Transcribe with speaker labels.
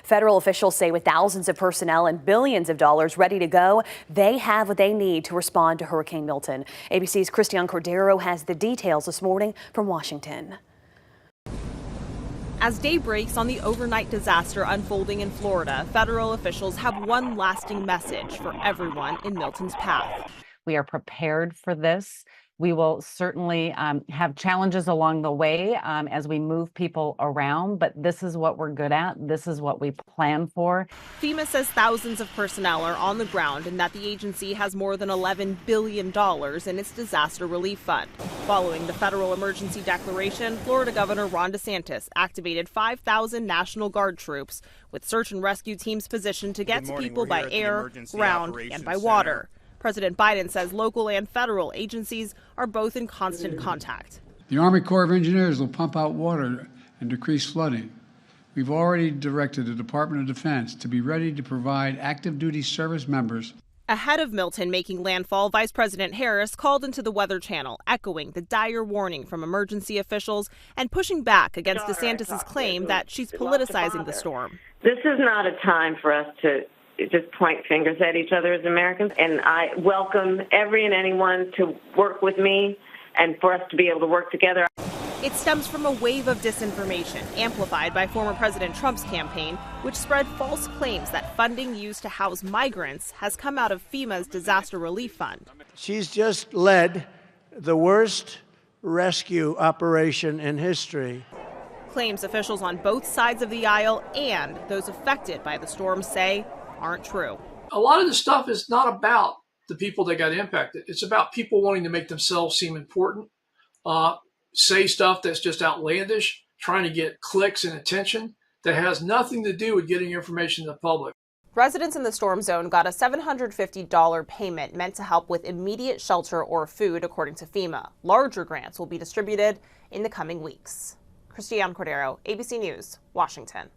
Speaker 1: Federal officials say with thousands of personnel and billions of dollars ready to go, they have what they need to respond to Hurricane Milton. ABC's Christian Cordero has the details this morning from Washington.
Speaker 2: As day breaks on the overnight disaster unfolding in Florida, federal officials have one lasting message for everyone in Milton's path.
Speaker 3: We are prepared for this. We will certainly have challenges along the way as we move people around, but this is what we're good at. This is what we plan for.
Speaker 2: FEMA says thousands of personnel are on the ground and that the agency has more than $11 billion in its disaster relief fund. Following the federal emergency declaration, Florida Governor Ron DeSantis activated 5,000 National Guard troops with search and rescue teams positioned to get to people by air, ground, and by water. President Biden says local and federal agencies are both in constant contact.
Speaker 4: The Army Corps of Engineers will pump out water and decrease flooding. We've already directed the Department of Defense to be ready to provide active duty service members.
Speaker 2: Ahead of Milton making landfall, Vice President Harris called into the Weather Channel, echoing the dire warning from emergency officials and pushing back against DeSantis' claim that she's politicizing the storm.
Speaker 5: This is not a time for us to just point fingers at each other as Americans, and I welcome every and anyone to work with me and for us to be able to work together.
Speaker 2: It stems from a wave of disinformation amplified by former President Trump's campaign, which spread false claims that funding used to house migrants has come out of FEMA's disaster relief fund.
Speaker 6: She's just led the worst rescue operation in history.
Speaker 2: Claims officials on both sides of the aisle and those affected by the storm say aren't true.
Speaker 7: A lot of this stuff is not about the people that got impacted. It's about people wanting to make themselves seem important, say stuff that's just outlandish, trying to get clicks and attention that has nothing to do with getting information to the public.
Speaker 2: Residents in the storm zone got a $750 payment meant to help with immediate shelter or food, according to FEMA. Larger grants will be distributed in the coming weeks. Christian Cordero, ABC News, Washington.